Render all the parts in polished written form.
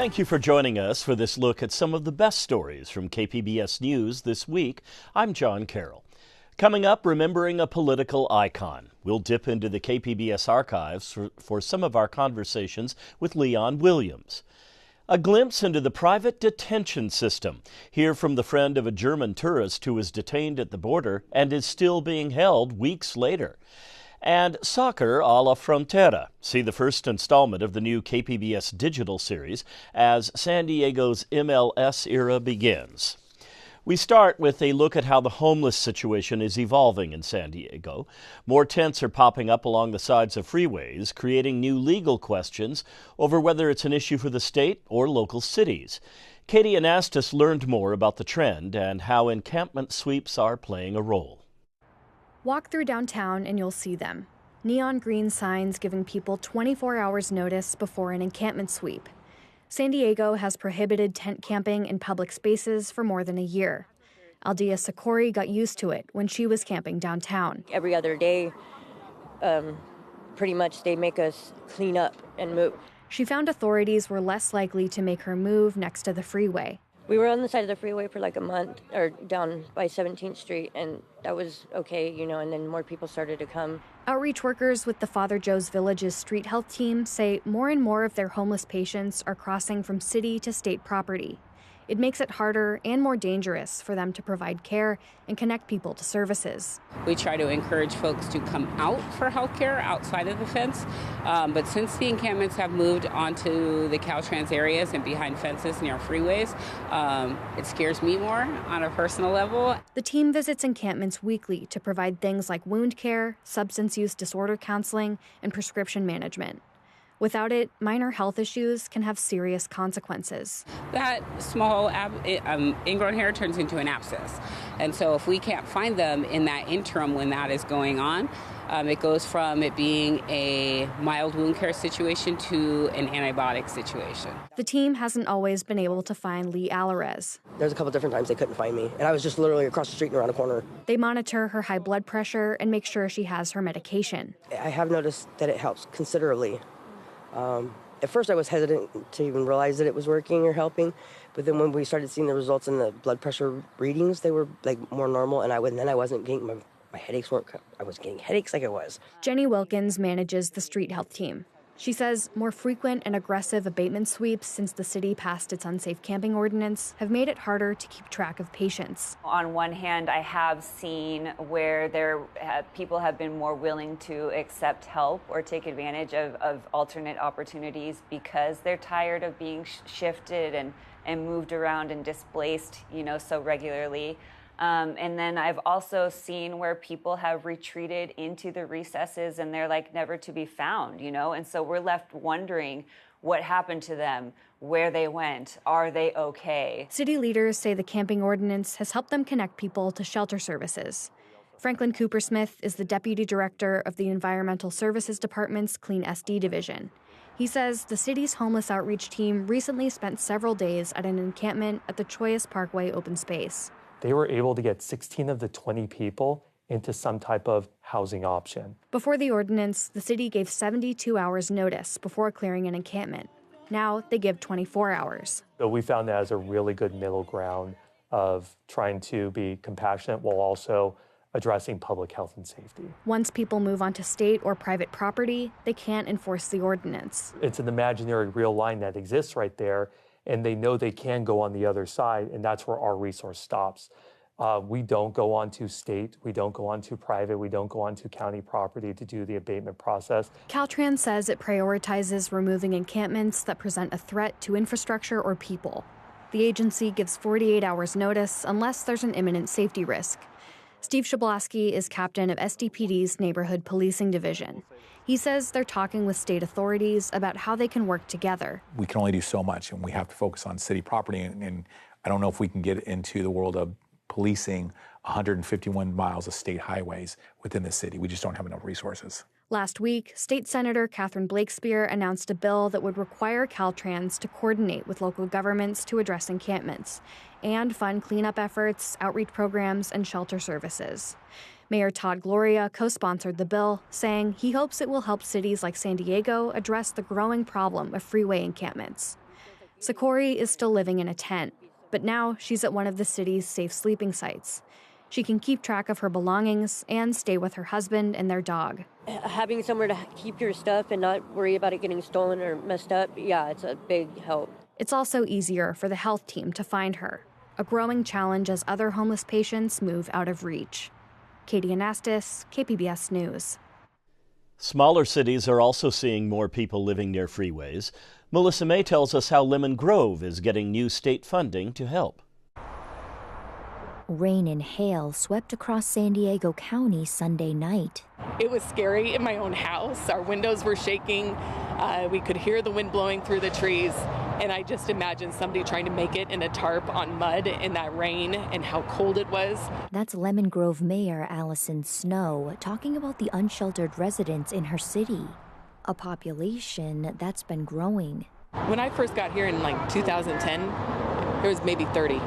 Thank you for joining us for this look at some of the best stories from KPBS News this week. I'm John Carroll. Coming up, remembering a political icon. We'll dip into the KPBS archives for some of our conversations with Leon Williams. A glimpse into the private detention system. Hear from the friend of a German tourist who was detained at the border and is still being held weeks later. And soccer a la Frontera. See the first installment of the new KPBS digital series as San Diego's MLS era begins. We start with a look at how the homeless situation is evolving in San Diego. More tents are popping up along the sides of freeways, creating new legal questions over whether it's an issue for the state or local cities. Katie Anastas learned more about the trend and how encampment sweeps are playing a role. Walk through downtown and you'll see them. Neon green signs giving people 24 hours notice before an encampment sweep. San Diego has prohibited tent camping in public spaces for more than a year. Aldea Sikori got used to it when she was camping downtown. Every other day, pretty much they make us clean up and move. She found authorities were less likely to make her move next to the freeway. We were on the side of the freeway for like a month, or down by 17th Street, and that was okay, and then more people started to come. Outreach workers with the Father Joe's Village's street health team say more and more of their homeless patients are crossing from city to state property. It makes it harder and more dangerous for them to provide care and connect people to services. We try to encourage folks to come out for health care outside of the fence, but since the encampments have moved onto the Caltrans areas and behind fences near freeways, it scares me more on a personal level. The team visits encampments weekly to provide things like wound care, substance use disorder counseling, and prescription management. Without it, minor health issues can have serious consequences. That small ingrown hair turns into an abscess. And so if we can't find them in that interim when that is going on, it goes from it being a mild wound care situation to an antibiotic situation. The team hasn't always been able to find Lee Alvarez. There's a couple different times they couldn't find me, and I was just literally across the street and around a corner. They monitor her high blood pressure and make sure she has her medication. I have noticed that it helps considerably. At first I was hesitant to even realize that it was working or helping, but then when we started seeing the results in the blood pressure readings, they were like more normal, and then I wasn't getting my headaches weren't. I was getting headaches like I was. Jenny Wilkins manages the street health team. She says more frequent and aggressive abatement sweeps since the city passed its unsafe camping ordinance have made it harder to keep track of patients. On one hand, I have seen where people have been more willing to accept help or take advantage of alternate opportunities because they're tired of being shifted and moved around and displaced, so regularly. And then I've also seen where people have retreated into the recesses and they're like never to be found, and so we're left wondering what happened to them, where they went, are they okay? City leaders say the camping ordinance has helped them connect people to shelter services. Franklin Coopersmith is the deputy director of the Environmental Services Department's Clean SD division. He says the city's homeless outreach team recently spent several days at an encampment at the Choyas Parkway open space. They were able to get 16 of the 20 people into some type of housing option. Before the ordinance, the city gave 72 hours notice before clearing an encampment. Now they give 24 hours. So we found that as a really good middle ground of trying to be compassionate while also addressing public health and safety. Once people move onto state or private property, they can't enforce the ordinance. It's an imaginary real line that exists right there, and they know they can go on the other side, and that's where our resource stops. We don't go onto state, we don't go onto private, we don't go onto county property to do the abatement process. Caltrans says it prioritizes removing encampments that present a threat to infrastructure or people. The agency gives 48 hours notice unless there's an imminent safety risk. Steve Shablasky is captain of SDPD's Neighborhood Policing Division. He says they're talking with state authorities about how they can work together. We can only do so much, and we have to focus on city property, and I don't know if we can get into the world of policing 151 miles of state highways within the city. We just don't have enough resources. Last week, State Senator Catherine Blakespear announced a bill that would require Caltrans to coordinate with local governments to address encampments and fund cleanup efforts, outreach programs, and shelter services. Mayor Todd Gloria co-sponsored the bill, saying he hopes it will help cities like San Diego address the growing problem of freeway encampments. Sakori is still living in a tent, but now she's at one of the city's safe sleeping sites. She can keep track of her belongings and stay with her husband and their dog. Having somewhere to keep your stuff and not worry about it getting stolen or messed up, yeah, it's a big help. It's also easier for the health team to find her, a growing challenge as other homeless patients move out of reach. Katie Anastas, KPBS News. Smaller cities are also seeing more people living near freeways. Melissa May tells us how Lemon Grove is getting new state funding to help. Rain and hail swept across San Diego County Sunday night. It was scary in my own house. Our windows were shaking. We could hear the wind blowing through the trees. And I just imagined somebody trying to make it in a tarp on mud in that rain and how cold it was. That's Lemon Grove Mayor Allison Snow talking about the unsheltered residents in her city, a population that's been growing. When I first got here in like 2010, there was maybe 30.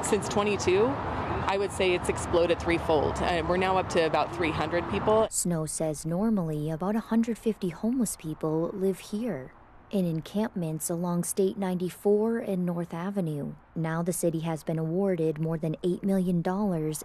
Since 22, I would say it's exploded threefold. We're now up to about 300 people. Snow says normally about 150 homeless people live here in encampments along State 94 and North Avenue. Now the city has been awarded more than $8 million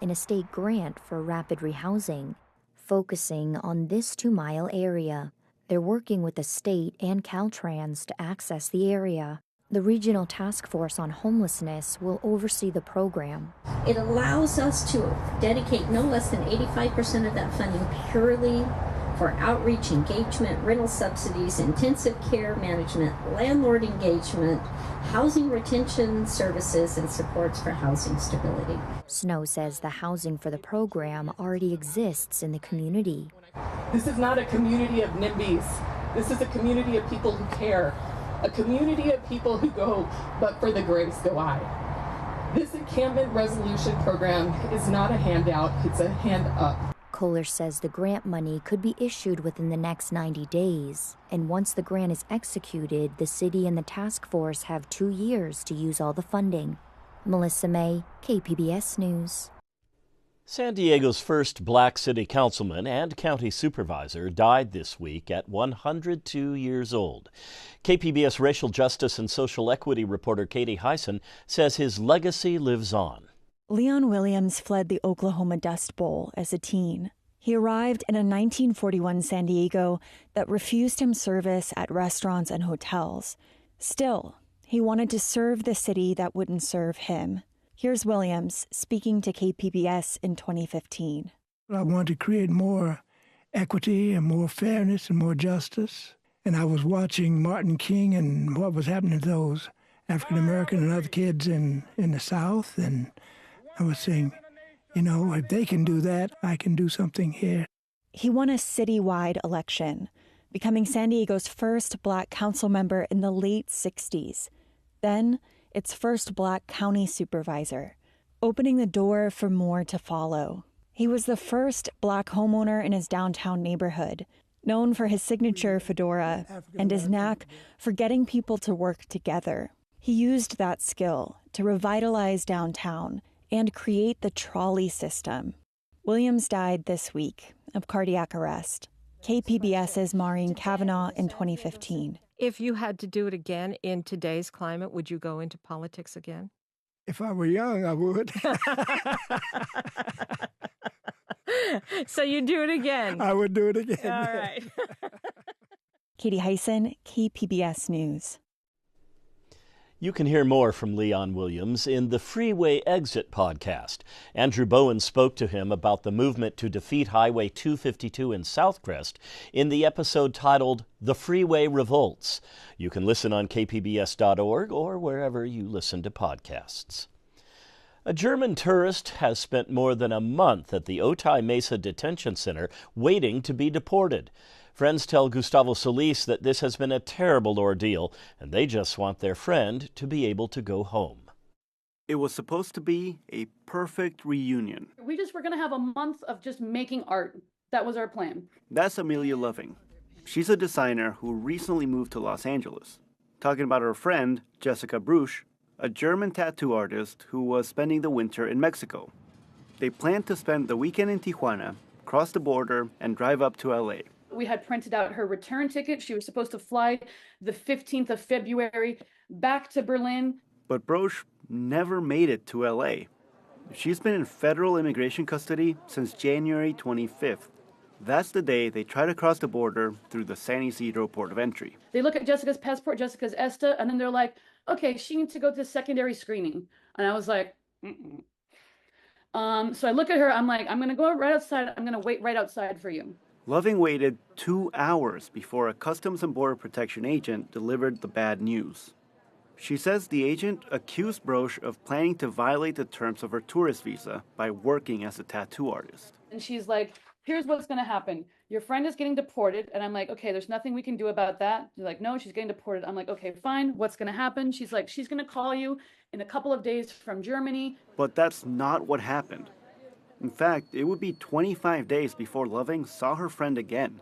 in a state grant for rapid rehousing, focusing on this 2-mile area. They're working with the state and Caltrans to access the area. The Regional Task Force on Homelessness will oversee the program. It allows us to dedicate no less than 85% of that funding purely for outreach, engagement, rental subsidies, intensive care management, landlord engagement, housing retention services, and supports for housing stability. Snow says the housing for the program already exists in the community. This is not a community of NIMBYs. This is a community of people who care. A community of people who go, but for the grace go I. This encampment resolution program is not a handout, it's a hand up. Kohler says the grant money could be issued within the next 90 days. And once the grant is executed, the city and the task force have 2 years to use all the funding. Melissa May, KPBS News. San Diego's first black city councilman and county supervisor died this week at 102 years old. KPBS racial justice and social equity reporter Katie Hyson says his legacy lives on. Leon Williams fled the Oklahoma Dust Bowl as a teen. He arrived in a 1941 San Diego that refused him service at restaurants and hotels. Still, he wanted to serve the city that wouldn't serve him. Here's Williams speaking to KPBS in 2015. I wanted to create more equity and more fairness and more justice. And I was watching Martin King and what was happening to those African American and other kids in the South. And I was saying, you know, if they can do that, I can do something here. He won a citywide election, becoming San Diego's first black council member in the late 60s. Then, its first black county supervisor, opening the door for more to follow. He was the first black homeowner in his downtown neighborhood, known for his signature fedora and his knack for getting people to work together. He used that skill to revitalize downtown and create the trolley system. Williams died this week of cardiac arrest. KPBS's Maureen Kavanaugh in 2015. If you had to do it again in today's climate, would you go into politics again? If I were young, I would. So you do it again? I would do it again. All right. Katie Hyson, KPBS News. You can hear more from Leon Williams in the Freeway Exit podcast. Andrew Bowen spoke to him about the movement to defeat Highway 252 in Southcrest in the episode titled The Freeway Revolts. You can listen on kpbs.org or wherever you listen to podcasts. A German tourist has spent more than a month at the Otay Mesa Detention Center waiting to be deported. Friends tell Gustavo Solis that this has been a terrible ordeal, and they just want their friend to be able to go home. It was supposed to be a perfect reunion. We just were going to have a month of just making art. That was our plan. That's Amelia Loving. She's a designer who recently moved to Los Angeles. Talking about her friend, Jessica Bruch, a German tattoo artist who was spending the winter in Mexico. They planned to spend the weekend in Tijuana, cross the border, and drive up to LA. We had printed out her return ticket. She was supposed to fly the 15th of February. back to Berlin. But Brosch never made it to LA. She's been in federal immigration custody since January 25th. That's the day they try to cross the border through the San Ysidro port of entry. They look at Jessica's passport, Jessica's ESTA, and then they're like, okay, she needs to go to secondary screening. And I was like, mm-mm. So I look at her, I'm like, I'm going to go right outside. I'm going to wait right outside for you. Loving waited 2 hours before a Customs and Border Protection agent delivered the bad news. She says the agent accused Brosch of planning to violate the terms of her tourist visa by working as a tattoo artist. And she's like, here's what's going to happen. Your friend is getting deported. And I'm like, okay, there's nothing we can do about that. She's like, no, she's getting deported. I'm like, okay, fine. What's going to happen? She's like, she's going to call you in a couple of days from Germany. But that's not what happened. In fact, it would be 25 days before Loving saw her friend again.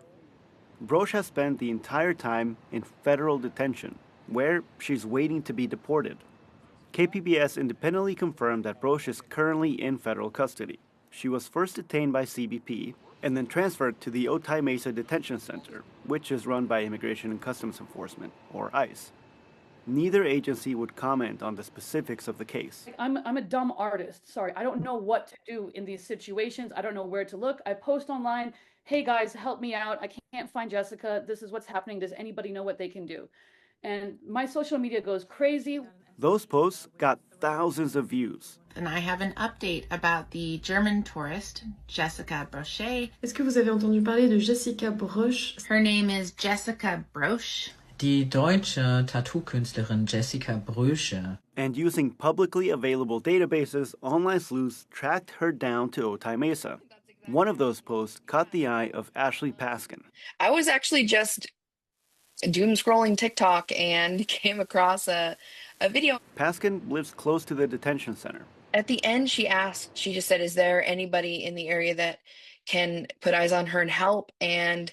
Brosch has spent the entire time in federal detention, where she's waiting to be deported. KPBS independently confirmed that Brosch is currently in federal custody. She was first detained by CBP and then transferred to the Otay Mesa Detention Center, which is run by Immigration and Customs Enforcement, or ICE. Neither agency would comment on the specifics of the case. I'm a dumb artist. Sorry, I don't know what to do in these situations. I don't know where to look. I post online, hey guys, help me out. I can't find Jessica. This is what's happening. Does anybody know what they can do? And my social media goes crazy. Those posts got thousands of views. And I have an update about the German tourist, Jessica Broche. Est-ce que vous avez entendu parler de Jessica Broche? Her name is Jessica Broche. Die deutsche Tattoo-Künstlerin Jessica Broche. And using publicly available databases, online sleuths tracked her down to Otay Mesa. One of those posts caught the eye of Ashley Paskin. I was actually just doom scrolling TikTok and came across a video. Paskin lives close to the detention center. At the end, she just said, is there anybody in the area that can put eyes on her and help? And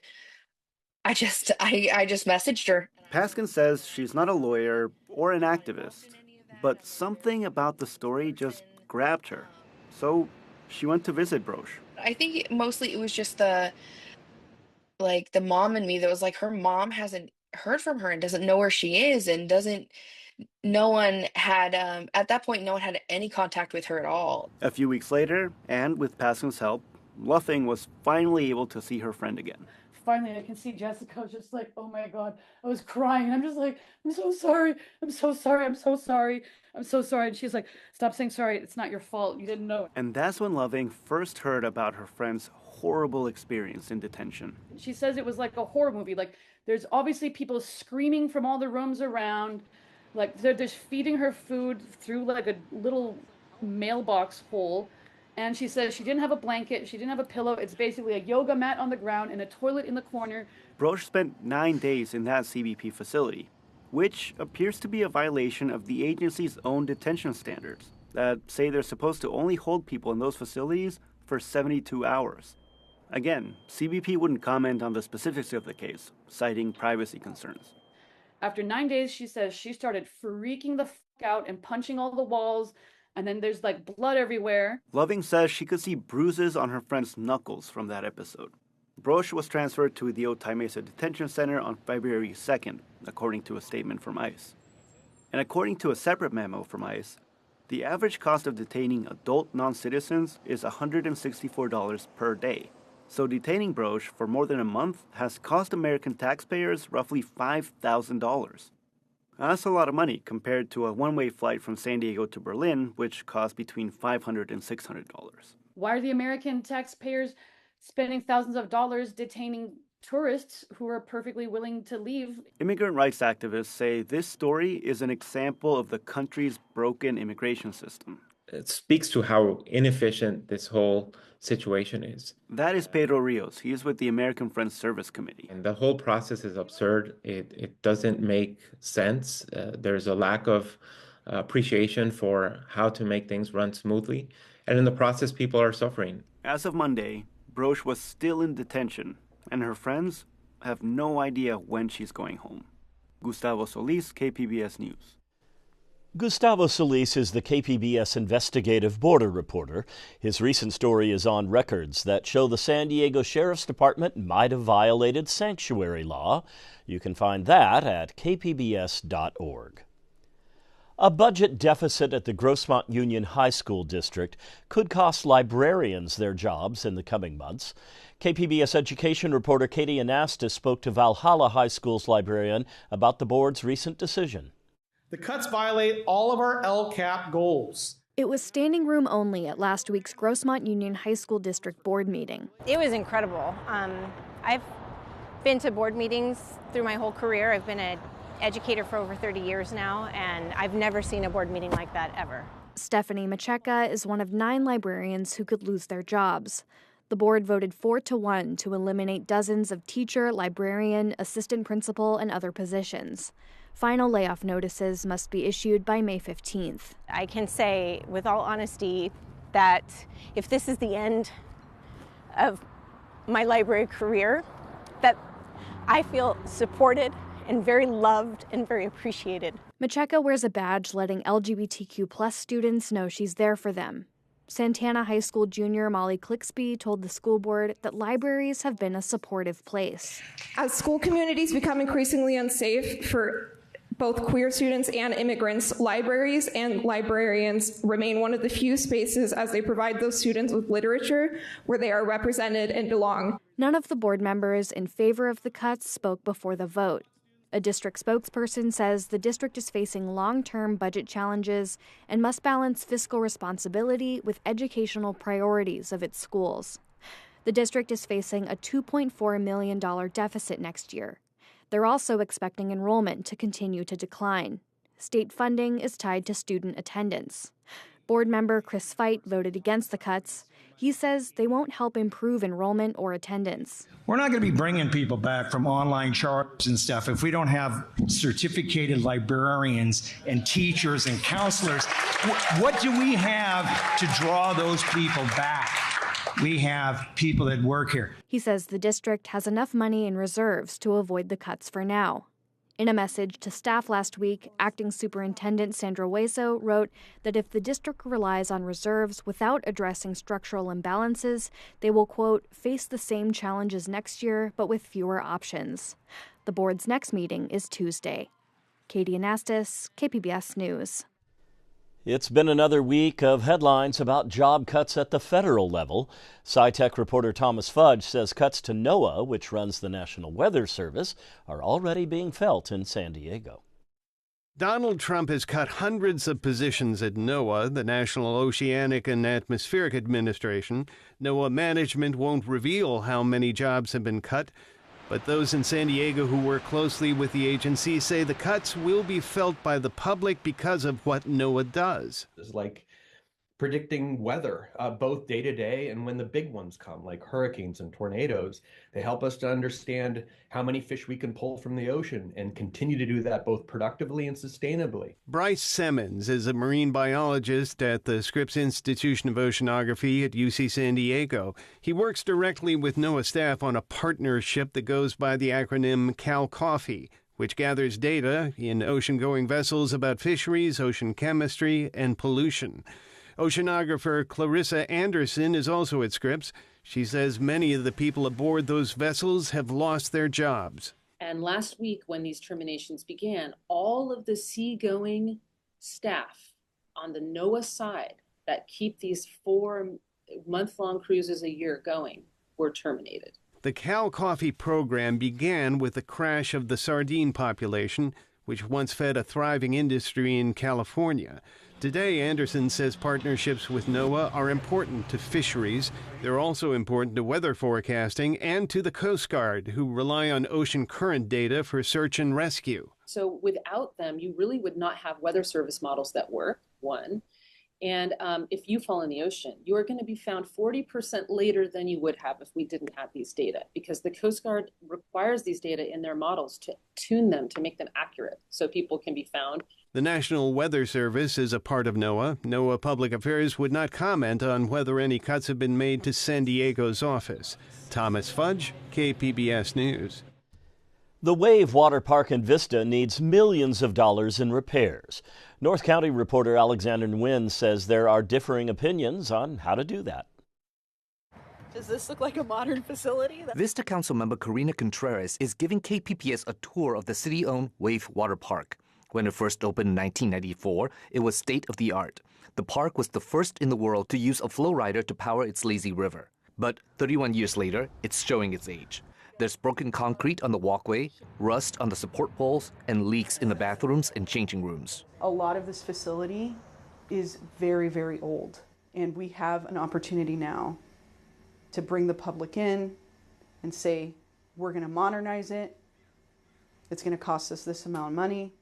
I just messaged her. Paskin says she's not a lawyer or an activist, but something about the story just grabbed her. So she went to visit Brosch. I think mostly it was just the mom in me that was like, her mom hasn't heard from her and doesn't know where she is and no one had, at that point, no one had any contact with her at all. A few weeks later, and with Paskin's help, Loving was finally able to see her friend again. Finally, I can see Jessica just like, oh my God, I was crying. I'm just like, I'm so sorry. I'm so sorry. I'm so sorry. I'm so sorry. And she's like, stop saying sorry. It's not your fault. You didn't know. And that's when Loving first heard about her friend's horrible experience in detention. She says it was like a horror movie. Like, there's obviously people screaming from all the rooms around. Like, they're just feeding her food through like a little mailbox hole. And she says she didn't have a blanket, she didn't have a pillow. It's basically a yoga mat on the ground and a toilet in the corner. Brosch spent 9 days in that CBP facility, which appears to be a violation of the agency's own detention standards that say they're supposed to only hold people in those facilities for 72 hours. Again, CBP wouldn't comment on the specifics of the case, citing privacy concerns. After 9 days, she says she started freaking the fuck out and punching all the walls. And then there's like blood everywhere. Loving says she could see bruises on her friend's knuckles from that episode. Brosch was transferred to the Otay Mesa Detention Center on February 2nd, according to a statement from ICE. And according to a separate memo from ICE, the average cost of detaining adult non-citizens is $164 per day. So detaining Brosch for more than a month has cost American taxpayers roughly $5,000. That's a lot of money compared to a one-way flight from San Diego to Berlin, which costs between $500 and $600. Why are the American taxpayers spending thousands of dollars detaining tourists who are perfectly willing to leave? Immigrant rights activists say this story is an example of the country's broken immigration system. It speaks to how inefficient this whole situation is. That is Pedro Rios. He is with the American Friends Service Committee. And the whole process is absurd. It doesn't make sense. There's a lack of appreciation for how to make things run smoothly. And in the process, people are suffering. As of Monday, Brosch was still in detention, and her friends have no idea when she's going home. Gustavo Solis, KPBS News. Gustavo Solis is the KPBS investigative border reporter. His recent story is on records that show the San Diego Sheriff's Department might have violated sanctuary law. You can find that at kpbs.org. A budget deficit at the Grossmont Union High School district could cost librarians their jobs in the coming months. KPBS education reporter Katie Anastas spoke to Valhalla High School's librarian about the board's recent decision. The cuts violate all of our LCAP goals. It was standing room only at last week's Grossmont Union High School District Board meeting. It was incredible. I've been to board meetings through my whole career. I've been an educator for over 30 years now, and I've never seen a board meeting like that ever. Stephanie Macheka is one of 9 librarians who could lose their jobs. The board voted 4-1 to eliminate dozens of teacher, librarian, assistant principal, and other positions. Final layoff notices must be issued by May 15th. I can say with all honesty that if this is the end of my library career, that I feel supported and very loved and very appreciated. Macheka wears a badge letting LGBTQ+ students know she's there for them. Santana High School junior Molly Clixby told the school board that libraries have been a supportive place. As school communities become increasingly unsafe for both queer students and immigrants, libraries and librarians remain one of the few spaces as they provide those students with literature where they are represented and belong. None of the board members in favor of the cuts spoke before the vote. A district spokesperson says the district is facing long-term budget challenges and must balance fiscal responsibility with educational priorities of its schools. The district is facing a $2.4 million deficit next year. They're also expecting enrollment to continue to decline. State funding is tied to student attendance. Board member Chris Feit voted against the cuts. He says they won't help improve enrollment or attendance. We're not going to be bringing people back from online charts and stuff if we don't have certificated librarians and teachers and counselors. What do we have to draw those people back? We have people that work here. He says the district has enough money in reserves to avoid the cuts for now. In a message to staff last week, Acting Superintendent Sandra Hueso wrote that if the district relies on reserves without addressing structural imbalances, they will, quote, face the same challenges next year, but with fewer options. The board's next meeting is Tuesday. Katie Anastas, KPBS News. It's been another week of headlines about job cuts at the federal level. SciTech reporter Thomas Fudge says cuts to NOAA, which runs the National Weather Service, are already being felt in San Diego. Donald Trump has cut hundreds of positions at NOAA, the National Oceanic and Atmospheric Administration. NOAA management won't reveal how many jobs have been cut, but those in San Diego who work closely with the agency say the cuts will be felt by the public because of what NOAA does. It's like predicting weather, both day to day and when the big ones come, like hurricanes and tornadoes. They help us to understand how many fish we can pull from the ocean and continue to do that both productively and sustainably. Bryce Simmons is a marine biologist at the Scripps Institution of Oceanography at UC San Diego. He works directly with NOAA staff on a partnership that goes by the acronym CalCoffee, which gathers data in ocean-going vessels about fisheries, ocean chemistry, and pollution. Oceanographer Clarissa Anderson is also at Scripps. She says many of the people aboard those vessels have lost their jobs. And last week, when these terminations began, all of the seagoing staff on the NOAA side that keep these 4-month-long cruises a year going were terminated. The CalCoffee program began with the crash of the sardine population, which once fed a thriving industry in California. Today, Anderson says partnerships with NOAA are important to fisheries. They're also important to weather forecasting and to the Coast Guard, who rely on ocean current data for search and rescue. So without them, you really would not have weather service models that work, one. And if you fall in the ocean, you are going to be found 40% later than you would have if we didn't have these data, because the Coast Guard requires these data in their models to tune them, to make them accurate, so people can be found. The National Weather Service is a part of NOAA. NOAA Public Affairs would not comment on whether any cuts have been made to San Diego's office. Thomas Fudge, KPBS News. The Wave Water Park in Vista needs millions of dollars in repairs. North County reporter Alexander Nguyen says there are differing opinions on how to do that. Does this look like a modern facility? Vista Councilmember Karina Contreras is giving KPBS a tour of the city-owned Wave Water Park. When it first opened in 1994, it was state-of-the-art. The park was the first in the world to use a flow rider to power its lazy river. But 31 years later, it's showing its age. There's broken concrete on the walkway, rust on the support poles, and leaks in the bathrooms and changing rooms. A lot of this facility is very, very old, and we have an opportunity now to bring the public in and say, we're going to modernize it. It's going to cost us this amount of money.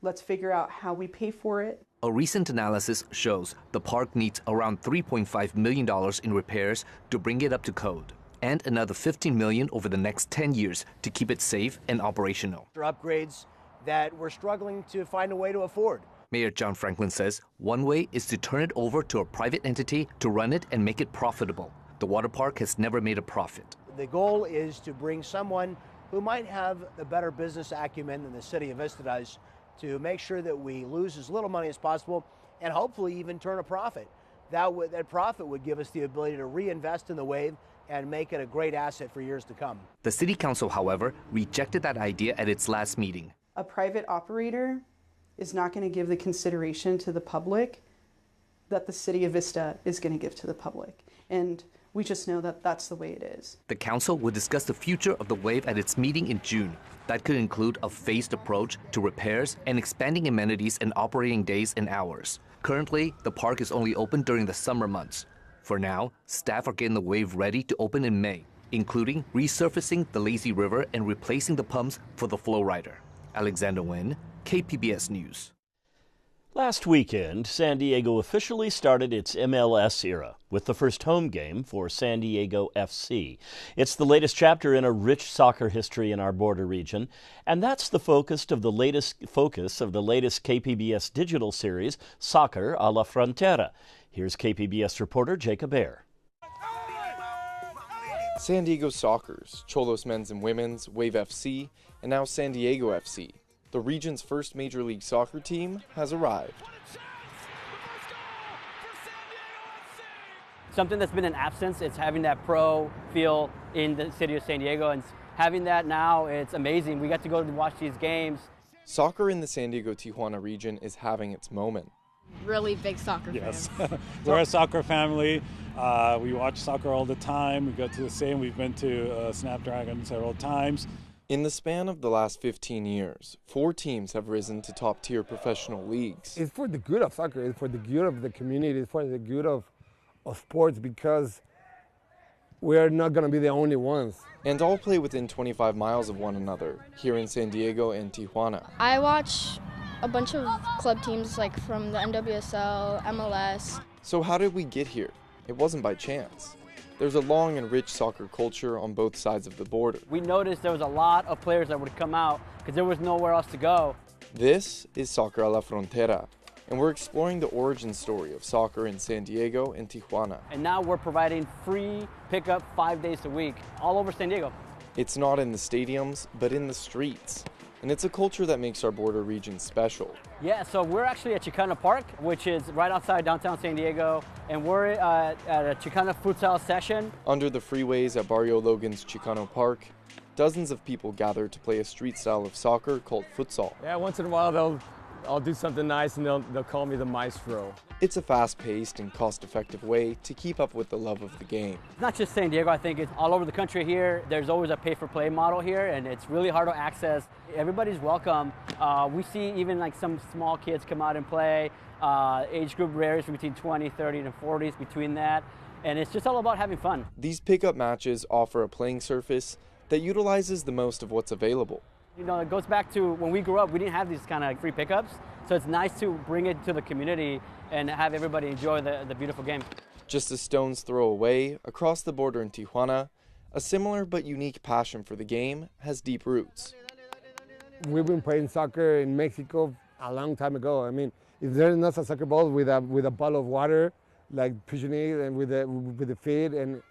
Let's figure out how we pay for it. A recent analysis shows the park needs around $3.5 million in repairs to bring it up to code, and another $15 million over the next 10 years to keep it safe and operational. Upgrades that we're struggling to find a way to afford. Mayor John Franklin says one way is to turn it over to a private entity to run it and make it profitable. The water park has never made a profit. The goal is to bring someone who might have a better business acumen than the city of Vista does to make sure that we lose as little money as possible and hopefully even turn a profit. That profit would give us the ability to reinvest in the wave and make it a great asset for years to come. The city council, however, rejected that idea at its last meeting. A private operator is not going to give the consideration to the public that the city of Vista is going to give to the public. And we just know that that's the way it is. The council will discuss the future of the wave at its meeting in June. That could include a phased approach to repairs and expanding amenities and operating days and hours. Currently, the park is only open during the summer months. For now, staff are getting the wave ready to open in May, including resurfacing the lazy river and replacing the pumps for the flow rider. Alexander Nguyen, KPBS News. Last weekend, San Diego officially started its MLS era with the first home game for San Diego FC. It's the latest chapter in a rich soccer history in our border region, and that's the focus of the latest KPBS digital series, Soccer a la Frontera. Here's KPBS reporter Jacob Ayer. San Diego Soccer's, Cholos Men's and Women's, Wave FC, and now San Diego FC. The region's first Major League Soccer team has arrived. Something that's been an absence, it's having that pro feel in the city of San Diego, and having that now, it's amazing. We got to go to watch these games. Soccer in the San Diego-Tijuana region is having its moment. Really big soccer fans. Yes, we're a soccer family. We watch soccer all the time. We go to the same. We've been to Snapdragon several times. In the span of the last 15 years, 4 teams have risen to top-tier professional leagues. It's for the good of soccer. It's for the good of the community. It's for the good of sports, because we're not going to be the only ones. And all play within 25 miles of one another, here in San Diego and Tijuana. I watch a bunch of club teams like from the NWSL, MLS. So how did we get here? It wasn't by chance. There's a long and rich soccer culture on both sides of the border. We noticed there was a lot of players that would come out because there was nowhere else to go. This is Soccer a la Frontera, and we're exploring the origin story of soccer in San Diego and Tijuana. And now we're providing free pickup 5 days a week all over San Diego. It's not in the stadiums, but in the streets. And it's a culture that makes our border region special. Yeah, so we're actually at Chicana Park, which is right outside downtown San Diego, and we're at a Chicana futsal session. Under the freeways at Barrio Logan's Chicano Park, dozens of people gather to play a street style of soccer called futsal. Yeah, once in a while I'll do something nice and they'll call me the maestro. It's a fast-paced and cost-effective way to keep up with the love of the game. It's not just San Diego, I think it's all over the country here. There's always a pay-for-play model here, and it's really hard to access. Everybody's welcome. We see even like some small kids come out and play. Age group varies from between 20, 30, and 40s between that. And it's just all about having fun. These pickup matches offer a playing surface that utilizes the most of what's available. You know, it goes back to when we grew up, we didn't have these kind of free pickups. So it's nice to bring it to the community and have everybody enjoy the beautiful game. Just a stone's throw away, across the border in Tijuana, a similar but unique passion for the game has deep roots. We've been playing soccer in Mexico a long time ago. I mean, if there's not a soccer ball with a bottle of water, like pushing it and with the feet, and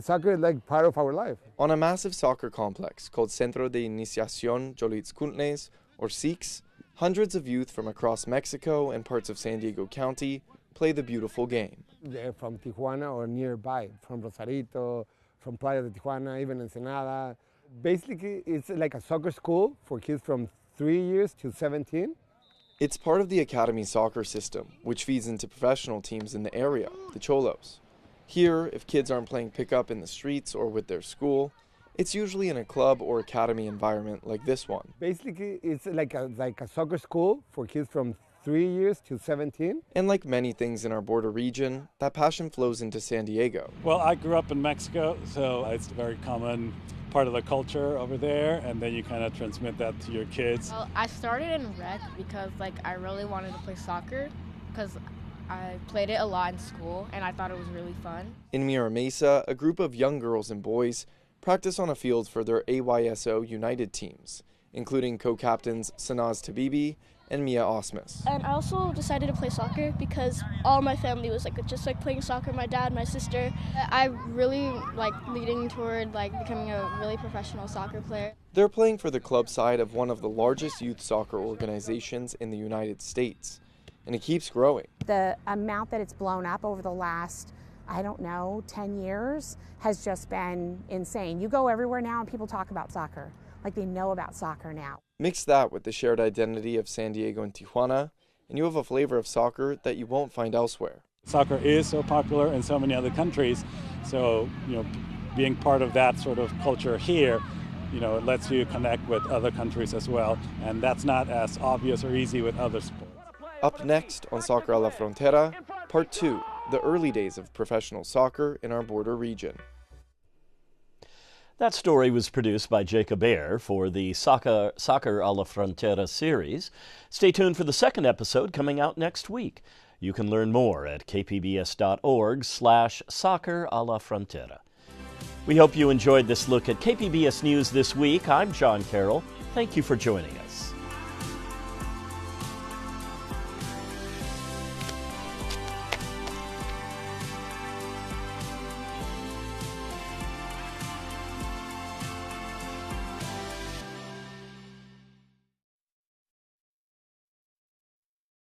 soccer is like part of our life. On a massive soccer complex called Centro de Iniciación Jolitzcuntles, or CICS, hundreds of youth from across Mexico and parts of San Diego County play the beautiful game. They're from Tijuana or nearby, from Rosarito, from Playa de Tijuana, even Ensenada. Basically, it's like a soccer school for kids from 3 years to 17. It's part of the academy soccer system, which feeds into professional teams in the area, the Cholos. Here, if kids aren't playing pickup in the streets or with their school, it's usually in a club or academy environment like this one. Basically, it's like a soccer school for kids from 3 years to 17. And like many things in our border region, that passion flows into San Diego. Well, I grew up in Mexico, so it's a very common part of the culture over there, and then you kind of transmit that to your kids. Well, I started in rec because I really wanted to play soccer because I played it a lot in school and I thought it was really fun. In Mira Mesa, a group of young girls and boys practice on a field for their AYSO United teams, including co-captains Sanaz Tabibi and Mia Osmus. And I also decided to play soccer because all my family was just playing soccer, my dad, my sister. I really leading toward becoming a really professional soccer player. They're playing for the club side of one of the largest youth soccer organizations in the United States, and it keeps growing. The amount that it's blown up over the last, 10 years has just been insane. You go everywhere now and people talk about soccer, they know about soccer now. Mix that with the shared identity of San Diego and Tijuana, and you have a flavor of soccer that you won't find elsewhere. Soccer is so popular in so many other countries, so being part of that sort of culture here, it lets you connect with other countries as well, and that's not as obvious or easy with other sports. Up next on Soccer a la Frontera, Part 2, the early days of professional soccer in our border region. That story was produced by Jacob Ayer for the Soccer a la Frontera series. Stay tuned for the second episode coming out next week. You can learn more at kpbs.org/soccer a la Frontera. We hope you enjoyed this look at KPBS News this week. I'm John Carroll. Thank you for joining us.